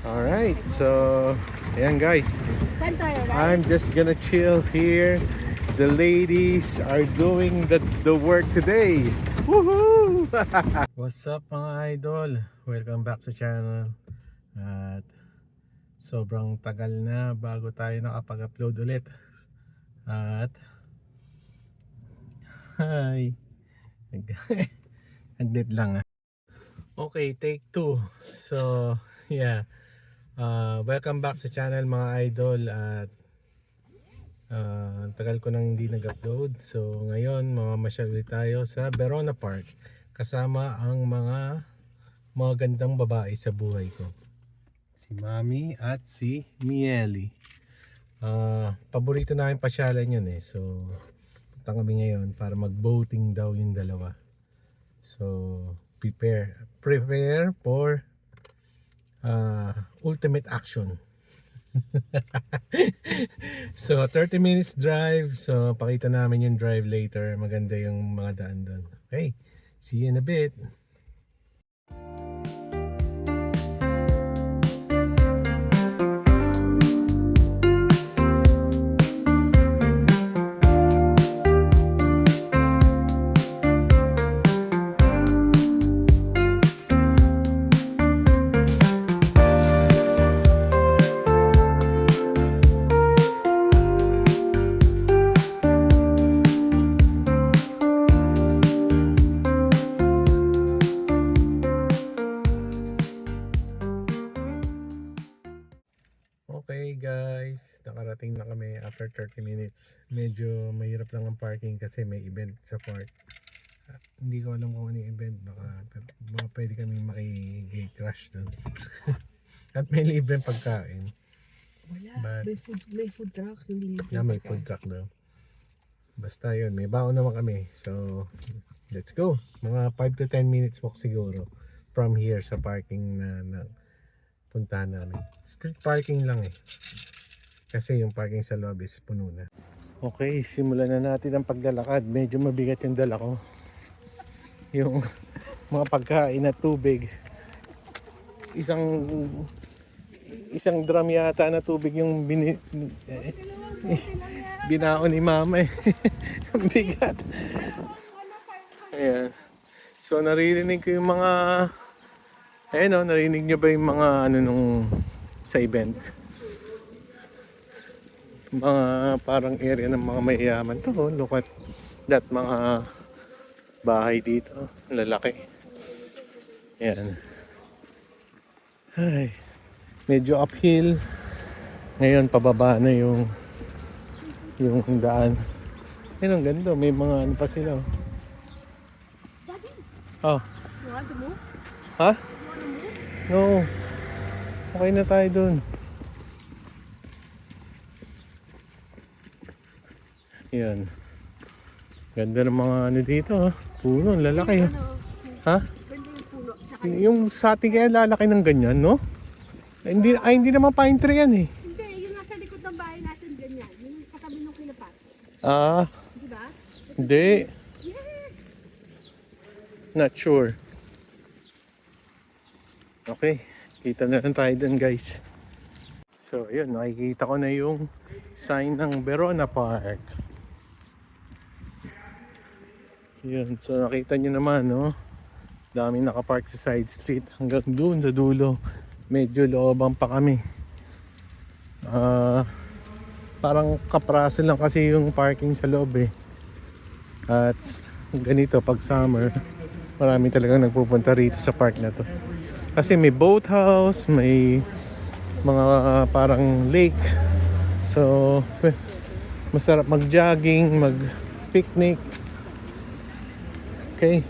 Alright, so ayan guys, Saan tayo, I'm just gonna chill here. The ladies are doing the work today. Woohoo! What's up mga idol? Welcome back sa channel. At sobrang tagal na bago tayo nakapag-upload ulit. At hi. Aglit lang ah. Okay, take 2. So, yeah. Welcome back sa channel mga idol. At tagal ko nang hindi nag-upload. So ngayon mamamasyal ulit tayo sa Verona Park kasama ang mga gandang babae sa buhay ko, si Mami at si Mieli. Paborito namin pasyalan yun eh. So punta kami ngayon para mag-boating daw yung dalawa. So prepare for ultimate action. So 30 minutes drive. So pakita namin yung drive later. Maganda yung mga daan doon. Okay, see you in a bit. Okay guys, nakarating na kami after 30 minutes. Medyo mahirap lang ang parking kasi may event sa park. Hindi ko alam kung ano yung event. Baka pwede kami maki-gate crash doon. At may libreng pagkain. Wala, may food trucks, hindi libre. Yeah, may food truck daw. Basta yun, may baon naman kami. So, let's go. Mga 5 to 10 minutes walk siguro from here sa parking na puntahan namin. Street parking lang eh. Kasi yung parking sa loob is puno na. Okay, simulan na natin ang paglalakad. Medyo mabigat yung dala ko. Yung mga pagkain at tubig. Isang drum yata na tubig yung binaon ni mama eh. Ang bigat. Ayan. So naririnig ko yung mga narinig nyo ba yung mga sa event? Mga parang area ng mga mayayaman to. Look at that, mga bahay dito. Lalaki. Ayan. Ay, medyo uphill. Ngayon pababa na yung daan. Ayun, ang ganda. May mga ano pa sila. Oh. You want to move? Ha? You want to move? No. Okay na tayo dun. Yan. Ganda ng mga ano dito. Puno, lalaki. Ha? Ganda yung puno. Tsaka Yung sa atin kaya lalaki ng ganyan, no? Hindi naman pine tree yan eh. hindi, yung nasa likod ng bahay natin ganyan. Yung katabi ng kinapat. Di ba? Hindi. Yes! Not sure. Okay. Kita na lang tayo dun guys. So yun, nakikita ko na yung sign ng Verona Park. Yun, so nakita nyo naman, no? Daming nakapark sa side street hanggang doon sa dulo. Medyo looban pa kami. Parang kapraso lang kasi yung parking sa loob eh. At ganito pag summer, marami talagang nagpupunta rito sa park na to. Kasi may boathouse, may mga parang lake. So masarap mag-jogging, mag-picnic. Okay.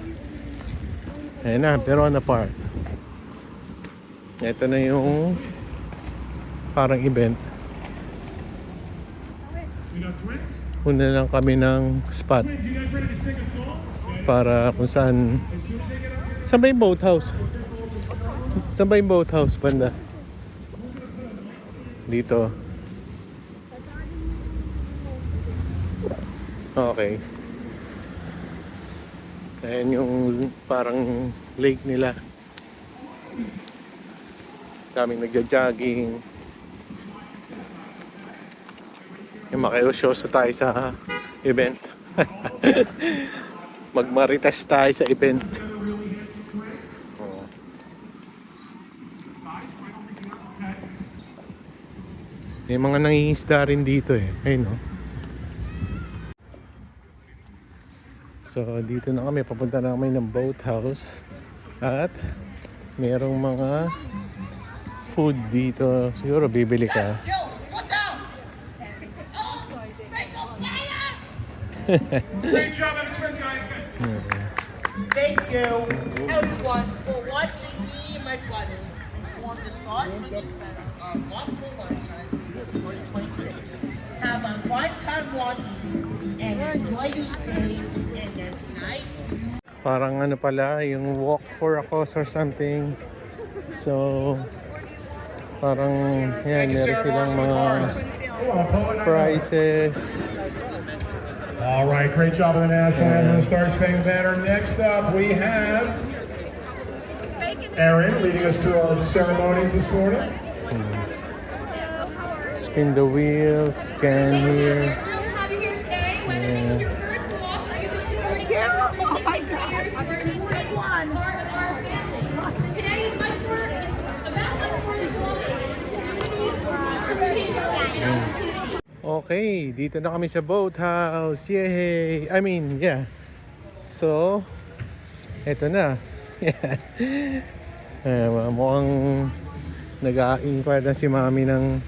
Ayan na, Verona Park. Ito na yung parang event. Una lang kami ng spot para kung saan ba yung boathouse? Saan ba yung boathouse banda? Dito. Okay. Ayan yung parang lake nila. Daming nagja-jogging. Yung makiusyoso tayo sa event. Magmarites tayo sa event. Oh. May mga nangingisda rin dito eh. Ayun no. So dito na kami, papunta na kami ng boathouse. At merong mga food dito. Siguro bibili ka. Great job, guys. Thank you, everyone, for watching me and my brother perform the Stars from the Center of Gospel Lunchtime 2026. Have a fun time watching and enjoy your stay in this nice view. Parang ano pala, yung walk for a cause or something. So, parang yan, meron silang mga prizes. All right, great job on the national anthem, the Star Spangled Banner. Next up, we have Aaron leading us through our ceremonies this morning. Spin the wheel, scan here. Have you here today? Whether this is your first walk or you've been supporting oh my God. One. Part of our family. So today is much more, it's about much more than walking. Okay, dito na kami sa boathouse. Yay! I mean, yeah. So, eto na. Mukhang nag-a-inquire na si mami ng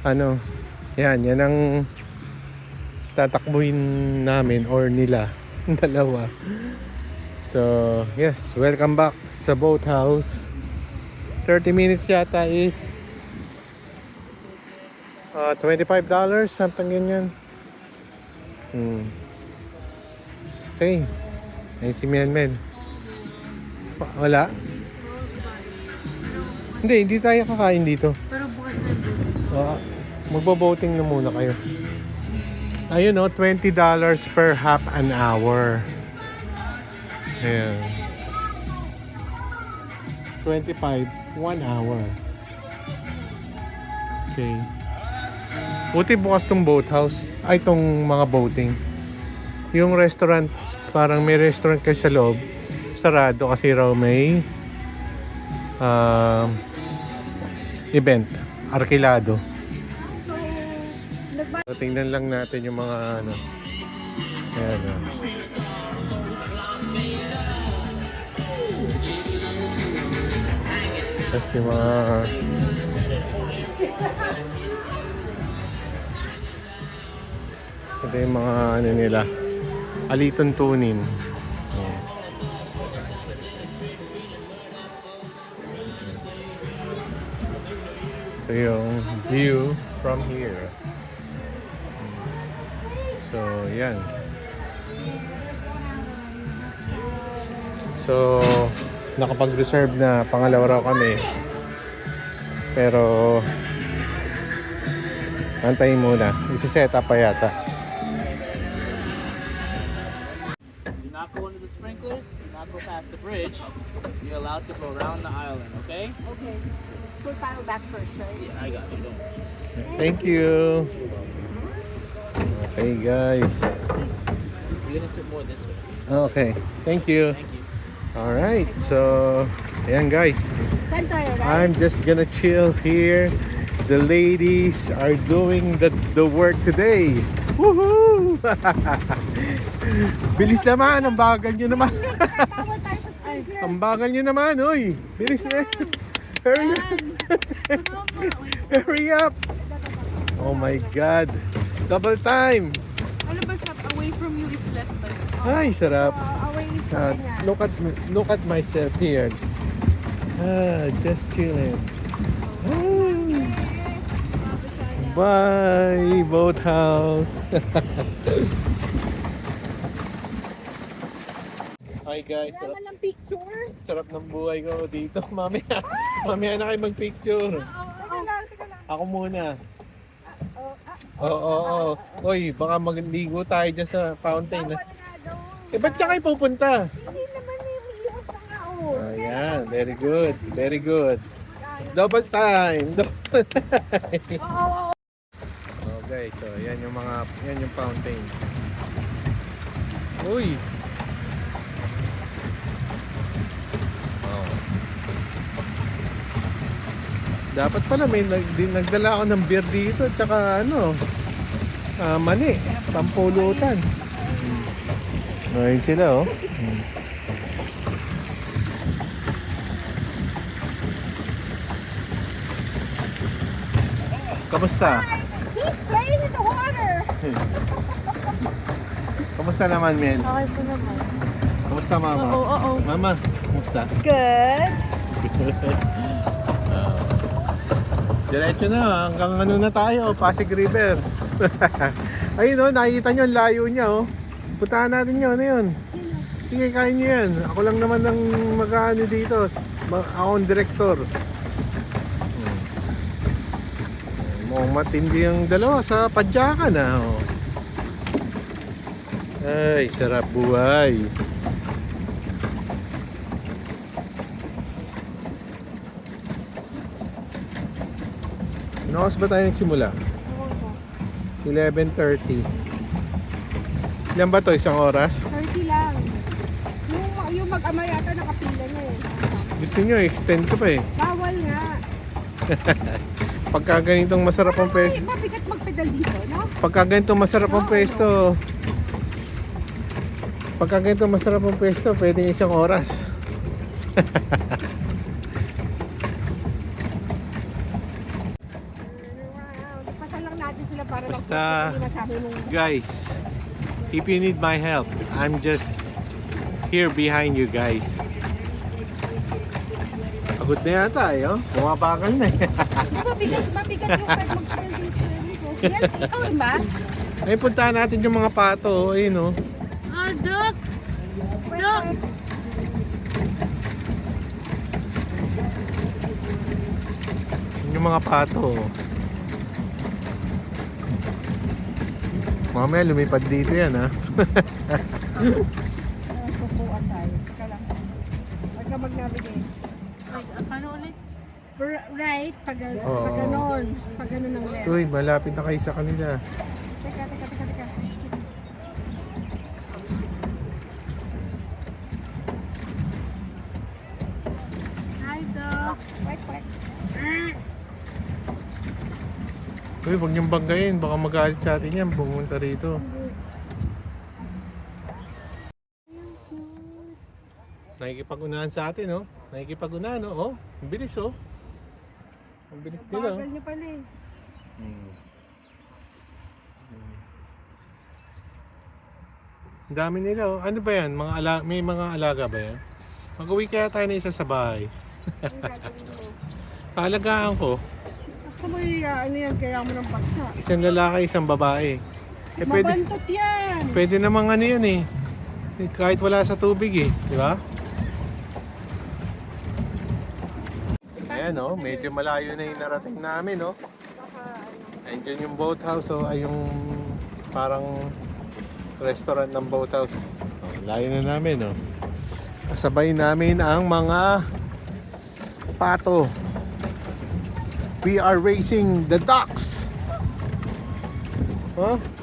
ano, yan ang tatakbuhin namin or nila, dalawa. So, yes, welcome back sa boathouse. 30 minutes yata is $25, something ganyan. Okay. Ayun si Mian. Wala? Hindi tayo kakain dito. Pero bukas na Magbo-boating na muna kayo. Ayun o, $20 per half an hour. Ayan. 25, 1 hour. Okay. Buti bukas tong boathouse. Ay, tong mga boating. Yung restaurant, parang may restaurant kayo sa loob. Sarado kasi raw may event. Arkilado. So, tingnan lang natin yung mga ano. Ayan o. Tapos yung mga ito yung mga ano nila, alituntunin. Ito yung view from here. So yan. So nakapag-reserve na, pangalawa raw kami. Pero antayin muna, isi-set up pa yata. Do not go into the sprinklers, do not go past the bridge. You're allowed to go around the island, okay? Okay. We'll paddle back first, right? Yeah, I got you. Don't worry. Thank you. Okay guys. You're gonna sit more this way. Okay, thank you. Thank you. Alright, so ayan guys, Saan tayo, right? I'm just gonna chill here. The ladies are doing the work today. Woohoo! Bilis naman, ang bagal nyo naman. Tawag tayo sa sprinkler. Ang bagal nyo naman, oy. Bilis na. Hurry up. Hurry up. Oh my God. Double time. Ano ba sa away from you is left by? Ay, sarap. Away from Look at myself here. Just chilling. Bye, boathouse. Hi guys, Wala lang picture. sarap ng buhay ko dito. Mamaya na kayo mag-picture. Teka lang. Ako muna. Oo. Oy, baka magligo tayo dyan sa fountain. Ba't siya kayo pupunta? Hindi naman yung iwas na nga, oh. Ayan, very good. Very good. Double time. Double time. Okay, so yan yung fountain. Uy. Oh. Dapat pala may nagdala ako ng beer dito at saka mani, pampulutan. Ayun sila oh. Kamusta? He's playing in the water. Kamusta naman, Mel? Okay po naman. Kamusta, Mama? Oo. Mama, kamusta? Good. Diretso na, hanggang na tayo, Pasig River. Ayun nakikita nyo ang layo niya Puntahan natin yun, yun. Sige, kain nyo yan. Ako lang naman ang mag-ano dito. Ako ang direktor. Mukhang matindi yung dalawa sa padyakan Ay, sarap buhay. Ano oras ba tayo nagsimula? 11:30. Ilan ba to? Isang oras? 30 lang. Yung mag-ama yata nakapila na Gusto nyo, extend ko pa Bawal nga. Pagka ganitong masarap ang pwesto. Mabigat magpedal dito, no? Pagka ganitong masarap ang pwesto. Pagka ganitong masarap ang pwesto, pwede isang oras. Pasal lang natin sila para Basta, masabi mong guys, if you need my help, I'm just here behind you guys. Pagod na yata bumabagal na mabigat yung mag-pedal dito. Yes, ikaw rin ba? Ay, puntahan natin yung mga pato. Ayun Duck! Duck! yung mga pato. Mamaya lumipad dito yan Pupuan tayo. Teka lang. Huwag ka mag-navigate. Paano ulit? Right, pag ganon. Pag ganon ang left. Stoy, malapit na kayo sa kanila. Teka. Hi, Doc. Quack. Uy, huwag niyong banggayin. Baka magalit sa atin yan. Pumunta rito. Nakikipag-unahan sa atin, Nakikipag-unahan, Ang bilis, Ang bilis nila, Bagal niyo pala Ang dami nila, Ano ba yan? May mga alaga ba yan? Mag-uwi kaya tayo na isa sa bahay. Kaalagaan ko. Sa may yan, kaya mo ng patsa. Isang lalaki, isang babae. Mabantot yan. Pwede namang yan kahit wala sa tubig di ba? Ayan medyo malayo na yung narating namin Andyan yung boathouse ay yung parang restaurant ng boathouse. Layo na namin kasabay namin ang mga pato. We are racing the ducks.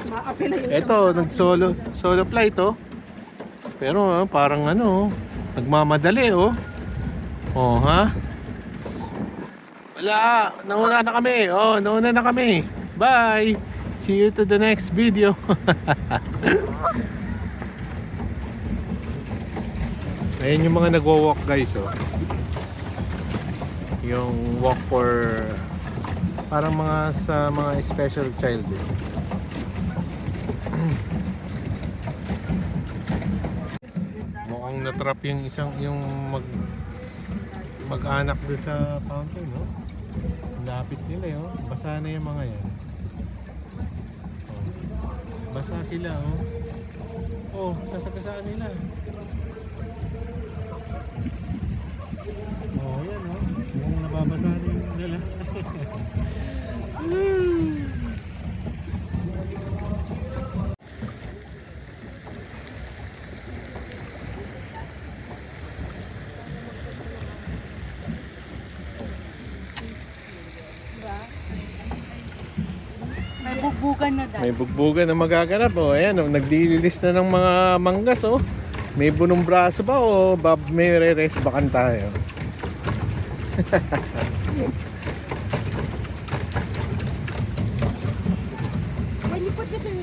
Maapila yung Ito, nag-solo flight Pero parang nagmamadali Wala, nauna na kami. Nauna na kami. Bye. See you to the next video. Ayan yung mga nagwo-walk guys Yung walk for parang sa mga special child Mukhang natrap yung mag-anak doon sa fountain lapit nila basa na yung mga yan basa sila sasagasaan nila yan mukhang nababasa na yung nila bugbugan na May dahil. bugbugan na magaganap. Oh, ayan, oh, nagdililis na ng mga manggas. Oh. May bunong braso ba o may re-rest bakan tayo? When you put this in,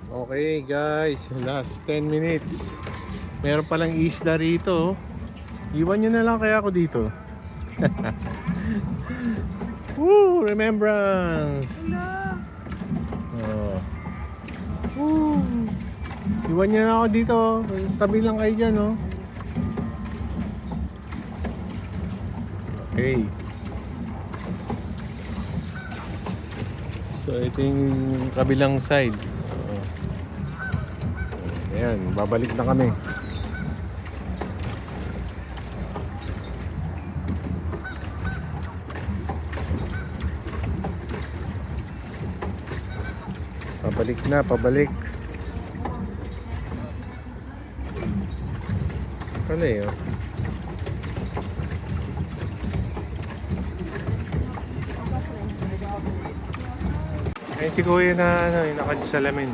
Okay guys, last 10 minutes. Meron palang isla rito. Iwan nyo na lang kaya ako dito. Woo! Remembrance! Oh. Woo! Iwan nyo na ako dito. Tabi lang kayo dyan, oh. Okay. So ito yung kabilang side. Oh. Ayan, babalik na kami. Pabalik na, pabalik. Pala eh, oh. Ayun si kuya na ano, nakasalamin.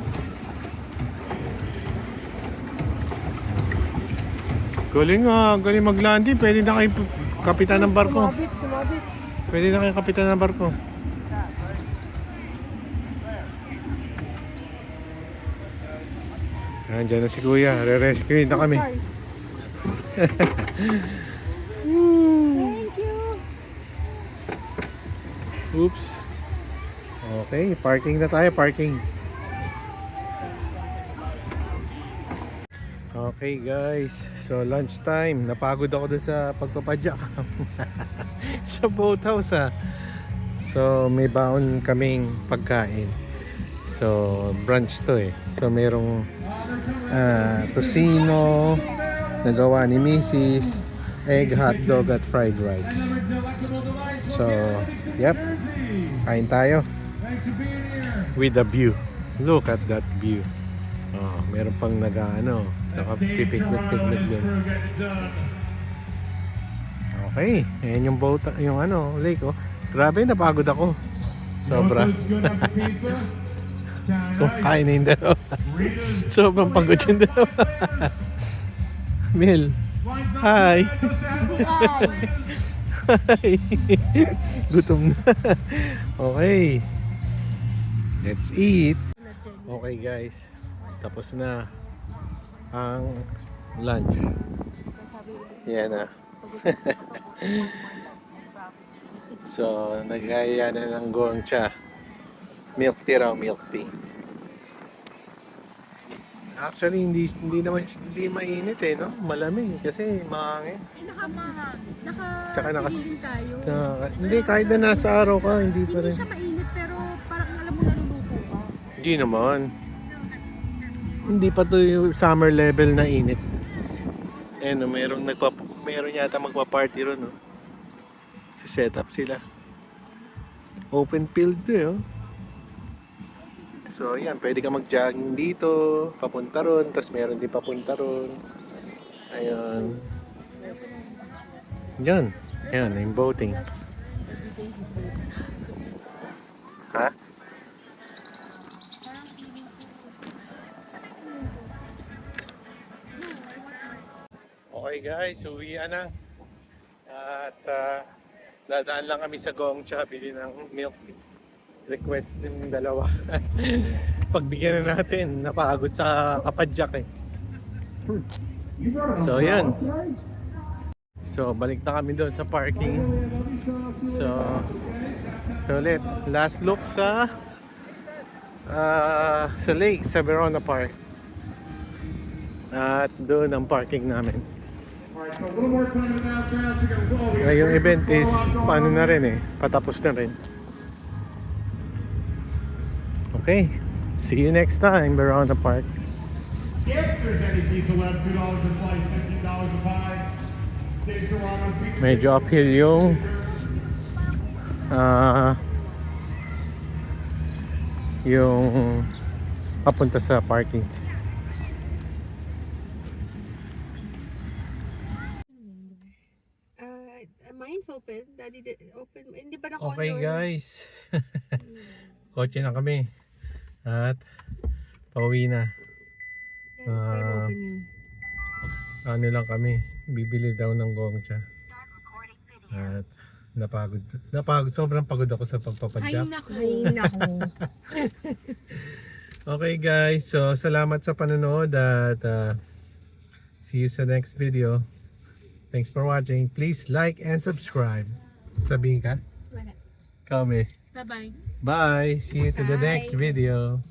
Galing nga, galing mag-landing. Pwede na kayo kapitan ng barko. Pwede na kayo kapitan ng barko. Nandiyan na si kuya, re-rescue na kami. Thank you. Oops. Okay, parking na tayo, parking. Okay guys, so lunch time. Napagod ako dun sa pagpapadyak sa boathouse ha. So may baon kaming pagkain. So brunch to eh. So merong tocino na gawa ni Mrs. Egg hotdog at fried rice. So yep, kain tayo with a view. Look at that view. Oh, meron pang nag-ano, nakapipiknik-piknik dun. Okay, ayan yung boat, yung ano, lake oh. Grabe, napagod ako. Sobra. Kumakain na yung dalawa. Sobrang pagod yung dalawa. Mel, hi. Hi. Gutom na. Okay. Let's eat. Okay guys, tapos na ang lunch. Yan na. So, nagaya na ng gongcha. Milk tea raw, milk tea. Actually, hindi mainit eh, no? Malamig kasi mahangin. Nakamahang. Tsaka Naka-feeling tayo. Hindi, kahit na nasa araw ka, hindi pa Hindi rin. siya mainit pero parang alam mo naluluto ka. Hindi naman. Hindi pa to yung summer level na init. Ayan, no, meron yata magpa-party ron, no? Set up sila. Open field to eh, oh. So, yan, pwede ka mag-jogging dito, papunta ron, tapos meron din papunta ron. Ayan. Yan. Yan, yung boating. Ha? Okay guys, uwian na. At dadaan lang kami sa Gongcha, bili ng milk tea. Request din dalawa. Pagbigyan na natin, napagod sa kapadyak eh. So yan. So balik na kami doon sa parking. So ulit, last look sa lake, sa Verona Park. At doon ang parking namin. Ngayong event is paano na rin eh, patapos na rin. Okay, see you next time, Verona Park. If there's any pizza left, $2 a slice, $15 a pie. Dave Serrano's Pizza. Medyo uphill yung papunta sa parking. Mine's open. Daddy, open. Hindi pa naka-on Okay guys. kotse na kami. At pauwi na. Ano lang kami, bibili daw ng gongcha. At napagod, sobrang pagod ako sa pagpapadyak. Ay, naku. Okay guys, so salamat sa panonood at see you sa next video. Thanks for watching. Please like and subscribe. Sabihin ka? Wala. Kami. Bye-bye. Bye. See you to the next video.